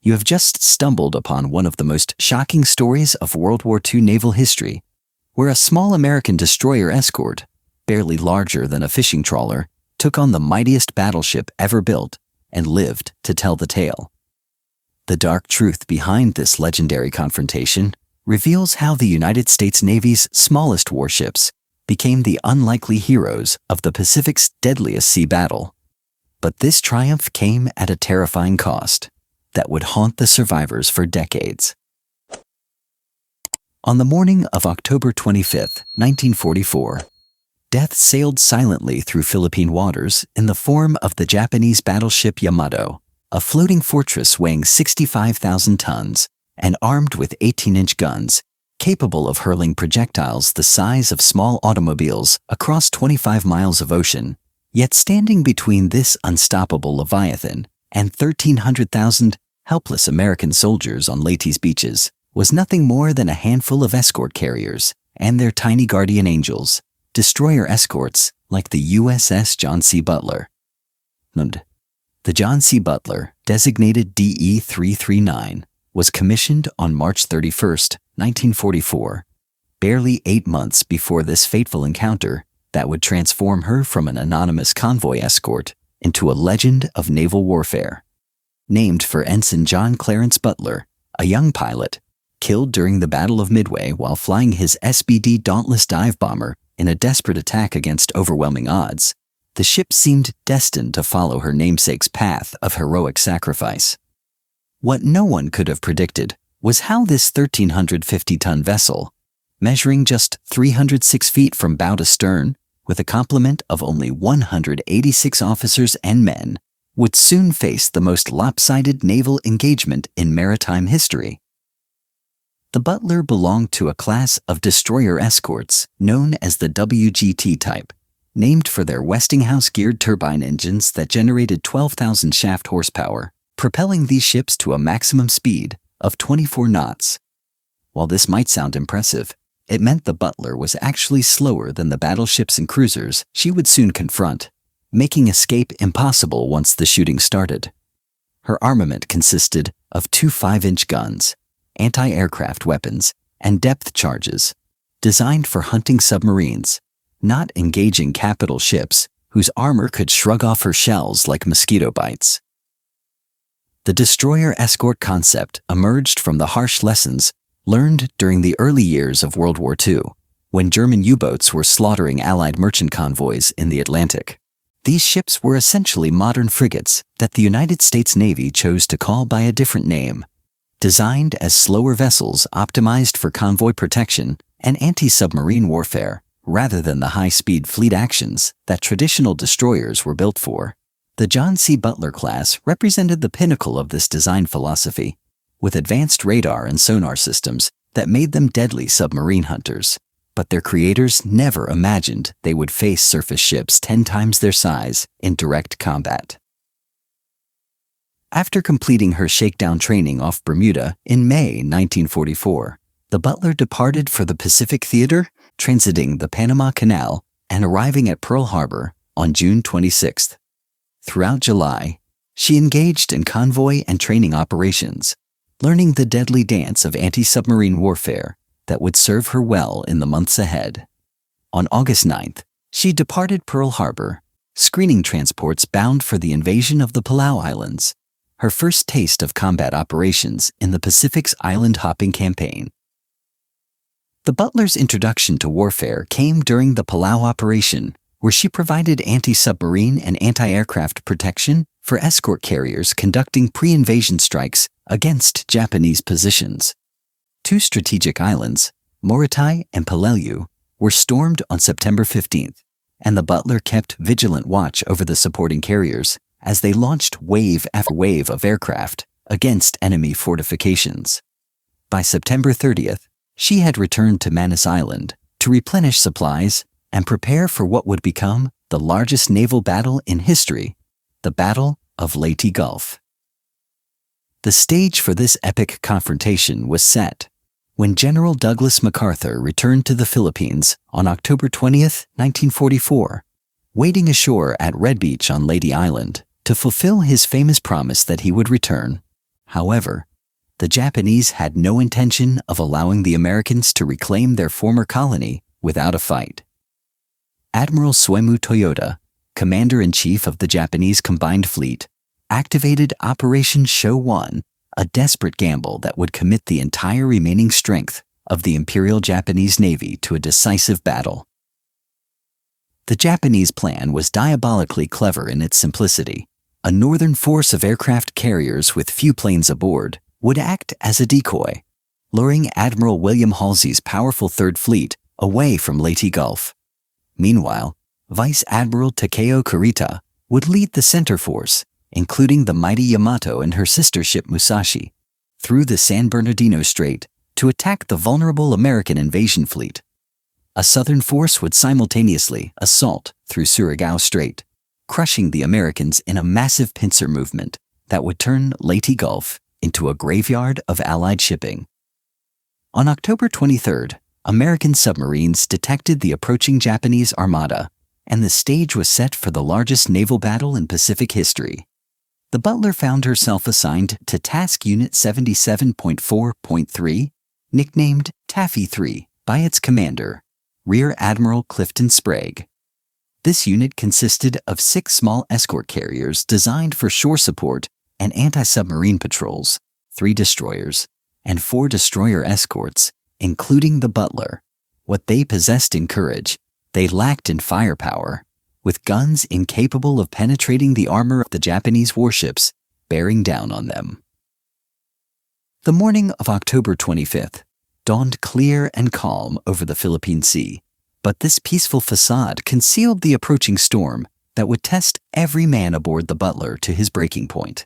You have just stumbled upon one of the most shocking stories of World War II naval history, where a small American destroyer escort, barely larger than a fishing trawler, took on the mightiest battleship ever built and lived to tell the tale. The dark truth behind this legendary confrontation reveals how the United States Navy's smallest warships became the unlikely heroes of the Pacific's deadliest sea battle. But this triumph came at a terrifying cost that would haunt the survivors for decades. On the morning of October 25, 1944, death sailed silently through Philippine waters in the form of the Japanese battleship Yamato, a floating fortress weighing 65,000 tons and armed with 18-inch guns, capable of hurling projectiles the size of small automobiles across 25 miles of ocean, yet standing between this unstoppable leviathan and 1,300,000 helpless American soldiers on Leyte's beaches was nothing more than a handful of escort carriers and their tiny guardian angels, destroyer escorts like the USS John C. Butler. The John C. Butler, designated DE-339, was commissioned on March 31, 1944, barely 8 months before this fateful encounter that would transform her from an anonymous convoy escort into a legend of naval warfare. Named for Ensign John Clarence Butler, a young pilot, killed during the Battle of Midway while flying his SBD Dauntless dive bomber in a desperate attack against overwhelming odds, the ship seemed destined to follow her namesake's path of heroic sacrifice. What no one could have predicted was how this 1,350-ton vessel, measuring just 306 feet from bow to stern, with a complement of only 186 officers and men, would soon face the most lopsided naval engagement in maritime history. The Butler belonged to a class of destroyer escorts known as the WGT type, named for their Westinghouse-geared turbine engines that generated 12,000 shaft horsepower, propelling these ships to a maximum speed of 24 knots. While this might sound impressive, it meant the Butler was actually slower than the battleships and cruisers she would soon confront, making escape impossible once the shooting started. Her armament consisted of 2 5-inch guns, anti-aircraft weapons, and depth charges, designed for hunting submarines, not engaging capital ships whose armor could shrug off her shells like mosquito bites. The destroyer escort concept emerged from the harsh lessons learned during the early years of World War II, when German U-boats were slaughtering Allied merchant convoys in the Atlantic. These ships were essentially modern frigates that the United States Navy chose to call by a different name. Designed as slower vessels optimized for convoy protection and anti-submarine warfare, rather than the high-speed fleet actions that traditional destroyers were built for, the John C. Butler class represented the pinnacle of this design philosophy, with advanced radar and sonar systems that made them deadly submarine hunters. But their creators never imagined they would face surface ships 10 times their size in direct combat. After completing her shakedown training off Bermuda in May 1944, the Butler departed for the Pacific Theater, transiting the Panama Canal and arriving at Pearl Harbor on June 26. Throughout July, she engaged in convoy and training operations, learning the deadly dance of anti-submarine warfare that would serve her well in the months ahead. On August 9th, she departed Pearl Harbor, screening transports bound for the invasion of the Palau Islands, her first taste of combat operations in the Pacific's island-hopping campaign. The Butler's introduction to warfare came during the Palau operation, where she provided anti-submarine and anti-aircraft protection for escort carriers conducting pre-invasion strikes against Japanese positions. 2 strategic islands, Morotai and Peleliu, were stormed on September 15th, and the Butler kept vigilant watch over the supporting carriers as they launched wave after wave of aircraft against enemy fortifications. By September 30th, she had returned to Manus Island to replenish supplies and prepare for what would become the largest naval battle in history, the Battle of Leyte Gulf. The stage for this epic confrontation was set when General Douglas MacArthur returned to the Philippines on October 20th, 1944, wading ashore at Red Beach on Leyte Island to fulfill his famous promise that he would return. However, the Japanese had no intention of allowing the Americans to reclaim their former colony without a fight. Admiral Suemu Toyota, Commander-in-Chief of the Japanese Combined Fleet, activated Operation Show 1, a desperate gamble that would commit the entire remaining strength of the Imperial Japanese Navy to a decisive battle. The Japanese plan was diabolically clever in its simplicity. A northern force of aircraft carriers with few planes aboard would act as a decoy, luring Admiral William Halsey's powerful Third Fleet away from Leyte Gulf. Meanwhile, Vice Admiral Takeo Kurita would lead the center force, including the mighty Yamato and her sister ship Musashi, through the San Bernardino Strait to attack the vulnerable American invasion fleet. A southern force would simultaneously assault through Surigao Strait, crushing the Americans in a massive pincer movement that would turn Leyte Gulf into a graveyard of Allied shipping. On October 23rd, American submarines detected the approaching Japanese armada, and the stage was set for the largest naval battle in Pacific history. The Butler found herself assigned to Task Unit 77.4.3, nicknamed Taffy 3 by its commander, Rear Admiral Clifton Sprague. This unit consisted of 6 small escort carriers designed for shore support and anti-submarine patrols, 3 destroyers, and 4 destroyer escorts, including the Butler. What they possessed in courage, they lacked in firepower, with guns incapable of penetrating the armor of the Japanese warships bearing down on them. The morning of October 25th dawned clear and calm over the Philippine Sea, but this peaceful facade concealed the approaching storm that would test every man aboard the Butler to his breaking point.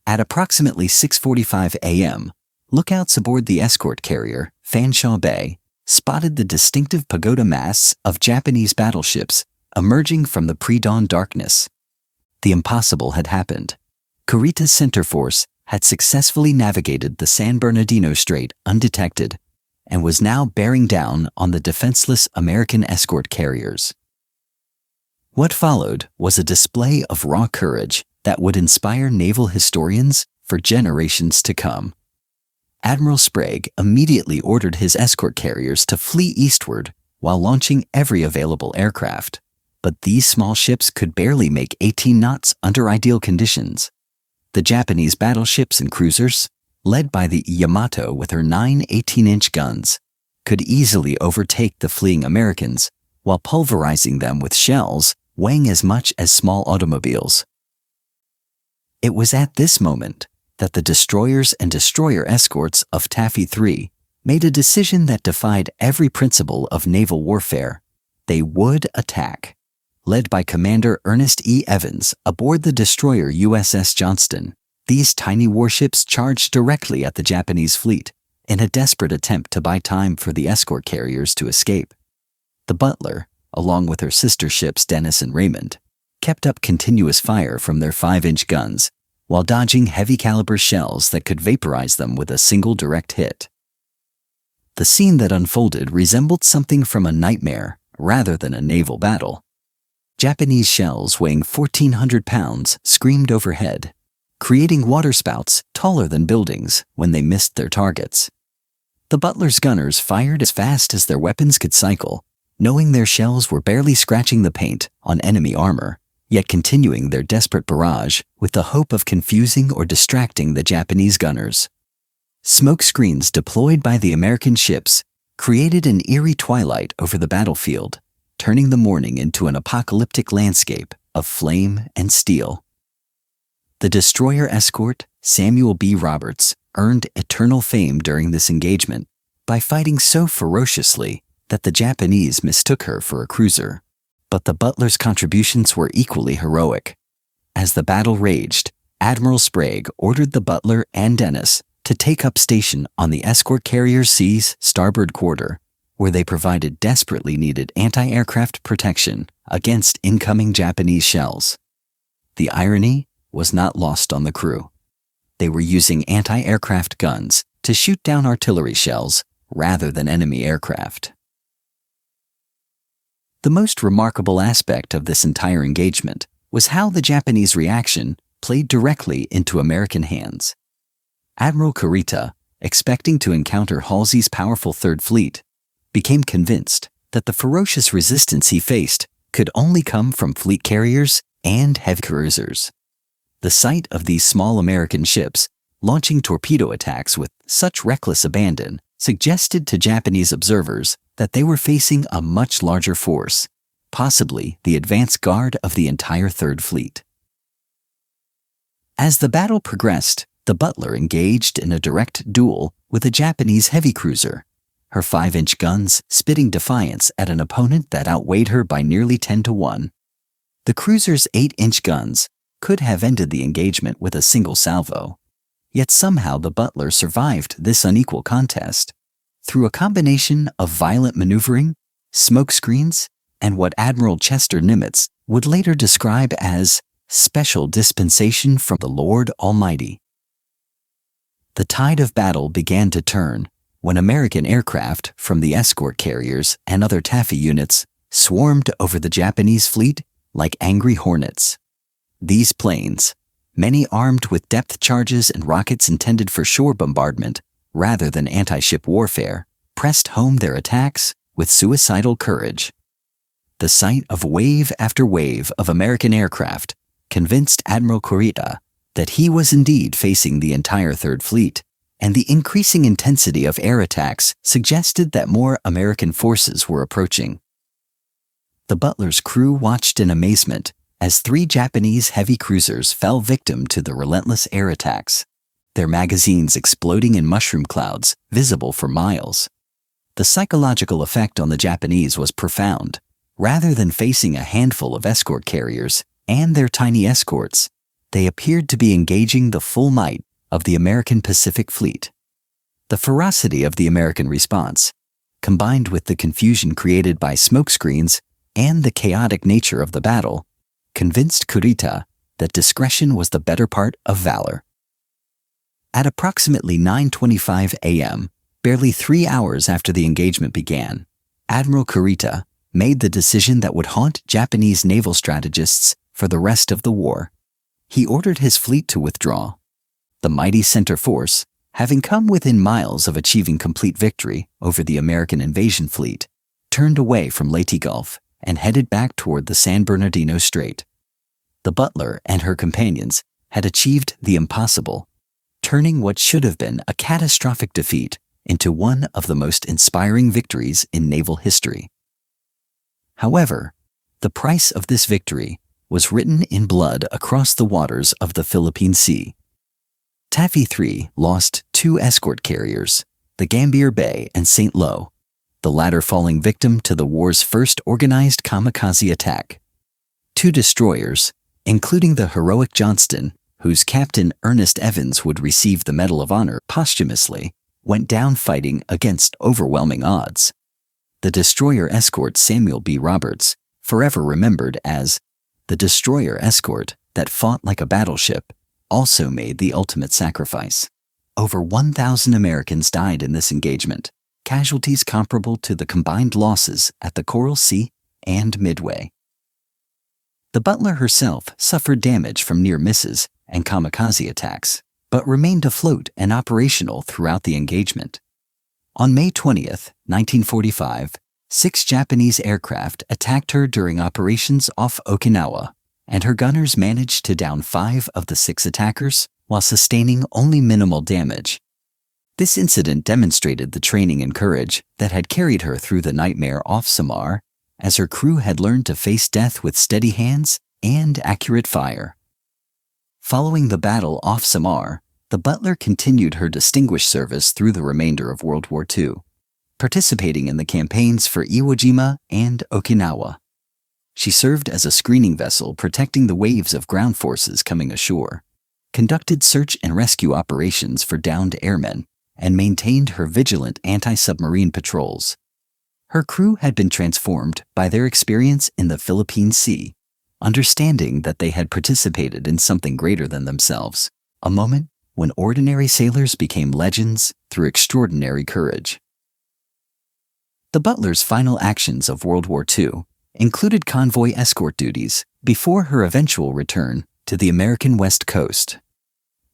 At approximately 6:45 a.m., lookouts aboard the escort carrier, Fanshawe Bay, spotted the distinctive pagoda masts of Japanese battleships emerging from the pre-dawn darkness. The impossible had happened. Kurita's center force had successfully navigated the San Bernardino Strait undetected and was now bearing down on the defenseless American escort carriers. What followed was a display of raw courage that would inspire naval historians for generations to come. Admiral Sprague immediately ordered his escort carriers to flee eastward while launching every available aircraft, but these small ships could barely make 18 knots under ideal conditions. The Japanese battleships and cruisers, led by the Yamato with her 9 18-inch guns, could easily overtake the fleeing Americans while pulverizing them with shells weighing as much as small automobiles. It was at this moment that the destroyers and destroyer escorts of Taffy 3 made a decision that defied every principle of naval warfare. They would attack. Led by Commander Ernest E. Evans aboard the destroyer USS Johnston, these tiny warships charged directly at the Japanese fleet in a desperate attempt to buy time for the escort carriers to escape. The Butler, along with her sister ships Dennis and Raymond, kept up continuous fire from their 5-inch guns while dodging heavy-caliber shells that could vaporize them with a single direct hit. The scene that unfolded resembled something from a nightmare rather than a naval battle. Japanese shells weighing 1,400 pounds screamed overhead, creating waterspouts taller than buildings when they missed their targets. The Butler's gunners fired as fast as their weapons could cycle, knowing their shells were barely scratching the paint on enemy armor, yet continuing their desperate barrage with the hope of confusing or distracting the Japanese gunners. Smoke screens deployed by the American ships created an eerie twilight over the battlefield, turning the morning into an apocalyptic landscape of flame and steel. The destroyer escort, Samuel B. Roberts, earned eternal fame during this engagement by fighting so ferociously that the Japanese mistook her for a cruiser. But the Butler's contributions were equally heroic. As the battle raged, Admiral Sprague ordered the Butler and Dennis to take up station on the escort carrier C's starboard quarter, where they provided desperately needed anti-aircraft protection against incoming Japanese shells. The irony was not lost on the crew. They were using anti-aircraft guns to shoot down artillery shells rather than enemy aircraft. The most remarkable aspect of this entire engagement was how the Japanese reaction played directly into American hands. Admiral Kurita, expecting to encounter Halsey's powerful Third Fleet, became convinced that the ferocious resistance he faced could only come from fleet carriers and heavy cruisers. The sight of these small American ships launching torpedo attacks with such reckless abandon suggested to Japanese observers that they were facing a much larger force, possibly the advance guard of the entire Third Fleet. As the battle progressed, the Butler engaged in a direct duel with a Japanese heavy cruiser, her 5-inch guns spitting defiance at an opponent that outweighed her by nearly 10-1. The cruiser's 8-inch guns could have ended the engagement with a single salvo, yet somehow the Butler survived this unequal contest. Through a combination of violent maneuvering, smokescreens, and what Admiral Chester Nimitz would later describe as special dispensation from the Lord Almighty. The tide of battle began to turn when American aircraft from the escort carriers and other taffy units swarmed over the Japanese fleet like angry hornets. These planes, many armed with depth charges and rockets intended for shore bombardment rather than anti-ship warfare, pressed home their attacks with suicidal courage. The sight of wave after wave of American aircraft convinced Admiral Kurita that he was indeed facing the entire Third Fleet, and the increasing intensity of air attacks suggested that more American forces were approaching. The Butler's crew watched in amazement as 3 Japanese heavy cruisers fell victim to the relentless air attacks, their magazines exploding in mushroom clouds visible for miles. The psychological effect on the Japanese was profound. Rather than facing a handful of escort carriers and their tiny escorts, they appeared to be engaging the full might of the American Pacific Fleet. The ferocity of the American response, combined with the confusion created by smokescreens and the chaotic nature of the battle, convinced Kurita that discretion was the better part of valor. At approximately 9:25 a.m., barely 3 hours after the engagement began, Admiral Kurita made the decision that would haunt Japanese naval strategists for the rest of the war. He ordered his fleet to withdraw. The mighty center force, having come within miles of achieving complete victory over the American invasion fleet, turned away from Leyte Gulf and headed back toward the San Bernardino Strait. The Butler and her companions had achieved the impossible, turning what should have been a catastrophic defeat into one of the most inspiring victories in naval history. However, the price of this victory was written in blood across the waters of the Philippine Sea. Taffy 3 lost 2 escort carriers, the Gambier Bay and St. Lo, the latter falling victim to the war's first organized kamikaze attack. 2 destroyers, including the heroic Johnston, whose captain Ernest Evans would receive the Medal of Honor posthumously, went down fighting against overwhelming odds. The destroyer escort Samuel B. Roberts, forever remembered as the destroyer escort that fought like a battleship, also made the ultimate sacrifice. Over 1,000 Americans died in this engagement, casualties comparable to the combined losses at the Coral Sea and Midway. The Butler herself suffered damage from near misses and kamikaze attacks, but remained afloat and operational throughout the engagement. On May 20th, 1945, 6 Japanese aircraft attacked her during operations off Okinawa, and her gunners managed to down 5 of the 6 attackers while sustaining only minimal damage. This incident demonstrated the training and courage that had carried her through the nightmare off Samar, as her crew had learned to face death with steady hands and accurate fire. Following the battle off Samar, the Butler continued her distinguished service through the remainder of World War II, participating in the campaigns for Iwo Jima and Okinawa. She served as a screening vessel protecting the waves of ground forces coming ashore, conducted search and rescue operations for downed airmen, and maintained her vigilant anti-submarine patrols. Her crew had been transformed by their experience in the Philippine Sea, understanding that they had participated in something greater than themselves, a moment when ordinary sailors became legends through extraordinary courage. The Butler's final actions of World War II included convoy escort duties before her eventual return to the American West Coast.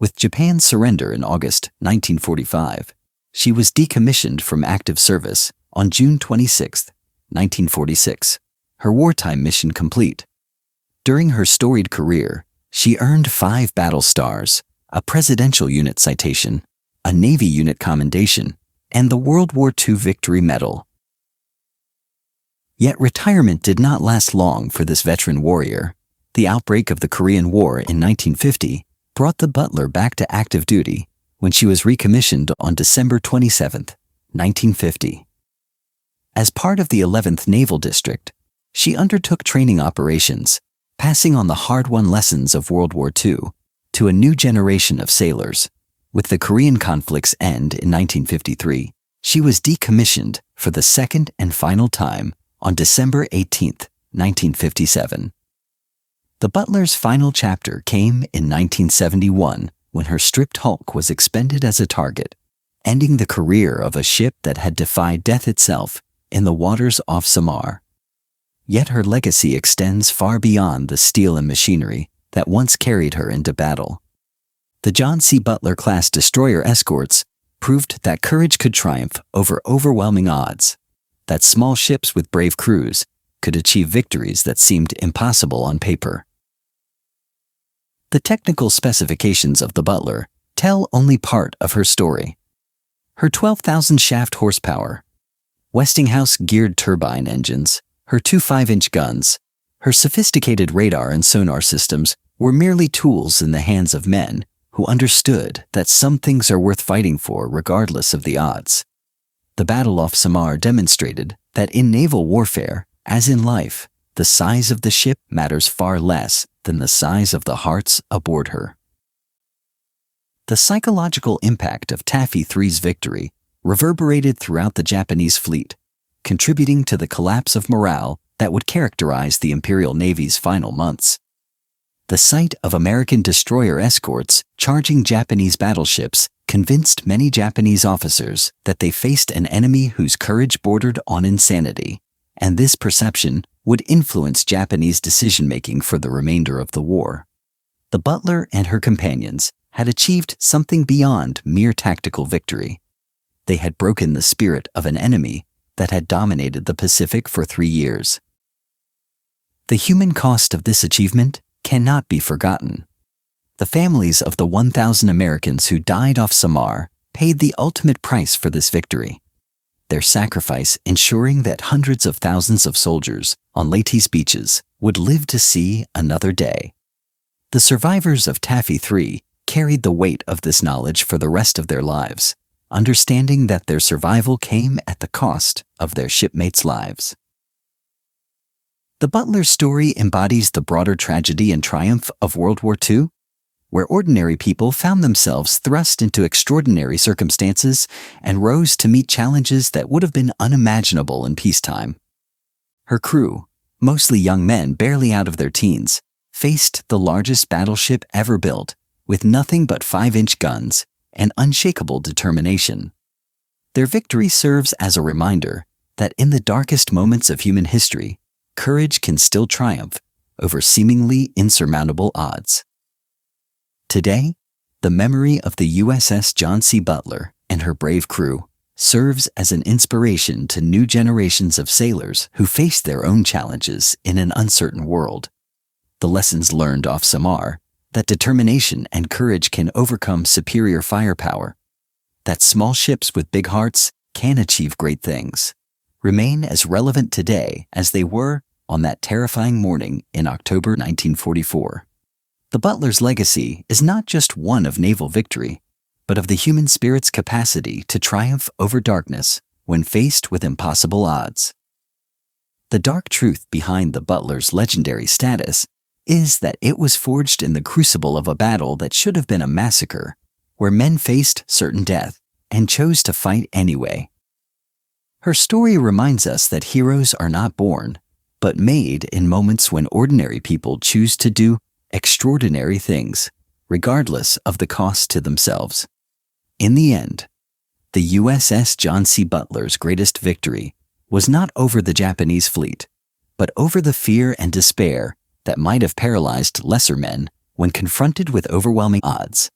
With Japan's surrender in August 1945, she was decommissioned from active service on June 26, 1946, her wartime mission complete. During her storied career, she earned 5 battle stars, a Presidential Unit Citation, a Navy Unit Commendation, and the World War II Victory Medal. Yet retirement did not last long for this veteran warrior. The outbreak of the Korean War in 1950 brought the Butler back to active duty when she was recommissioned on December 27, 1950. As part of the 11th Naval District, she undertook training operations, passing on the hard-won lessons of World War II to a new generation of sailors. With the Korean conflict's end in 1953, she was decommissioned for the second and final time on December 18, 1957. The Butler's final chapter came in 1971 when her stripped hulk was expended as a target, ending the career of a ship that had defied death itself in the waters off Samar. Yet her legacy extends far beyond the steel and machinery that once carried her into battle. The John C. Butler-class destroyer escorts proved that courage could triumph over overwhelming odds, that small ships with brave crews could achieve victories that seemed impossible on paper. The technical specifications of the Butler tell only part of her story. Her 12,000 shaft horsepower, Westinghouse-geared turbine engines, her 2 5-inch guns, her sophisticated radar and sonar systems were merely tools in the hands of men who understood that some things are worth fighting for regardless of the odds. The battle off Samar demonstrated that in naval warfare, as in life, the size of the ship matters far less than the size of the hearts aboard her. The psychological impact of Taffy 3's victory reverberated throughout the Japanese fleet, contributing to the collapse of morale that would characterize the Imperial Navy's final months. The sight of American destroyer escorts charging Japanese battleships convinced many Japanese officers that they faced an enemy whose courage bordered on insanity, and this perception would influence Japanese decision-making for the remainder of the war. The Butler and her companions had achieved something beyond mere tactical victory. They had broken the spirit of an enemy that had dominated the Pacific for 3 years. The human cost of this achievement cannot be forgotten. The families of the 1,000 Americans who died off Samar paid the ultimate price for this victory, their sacrifice ensuring that hundreds of thousands of soldiers on Leyte's beaches would live to see another day. The survivors of Taffy 3 carried the weight of this knowledge for the rest of their lives, understanding that their survival came at the cost of their shipmates' lives. The Butler story embodies the broader tragedy and triumph of World War II, where ordinary people found themselves thrust into extraordinary circumstances and rose to meet challenges that would have been unimaginable in peacetime. Her crew, mostly young men barely out of their teens, faced the largest battleship ever built with nothing but 5-inch guns and unshakable determination. Their victory serves as a reminder that in the darkest moments of human history, courage can still triumph over seemingly insurmountable odds. Today, the memory of the USS John C. Butler and her brave crew serves as an inspiration to new generations of sailors who face their own challenges in an uncertain world. The lessons learned off Samar, that determination and courage can overcome superior firepower, that small ships with big hearts can achieve great things, remain as relevant today as they were on that terrifying morning in October 1944. The Butler's legacy is not just one of naval victory, but of the human spirit's capacity to triumph over darkness when faced with impossible odds. The dark truth behind the Butler's legendary status is that it was forged in the crucible of a battle that should have been a massacre, where men faced certain death and chose to fight anyway. Her story reminds us that heroes are not born, but made in moments when ordinary people choose to do extraordinary things, regardless of the cost to themselves. In the end, the USS John C. Butler's greatest victory was not over the Japanese fleet, but over the fear and despair that might have paralyzed lesser men when confronted with overwhelming odds.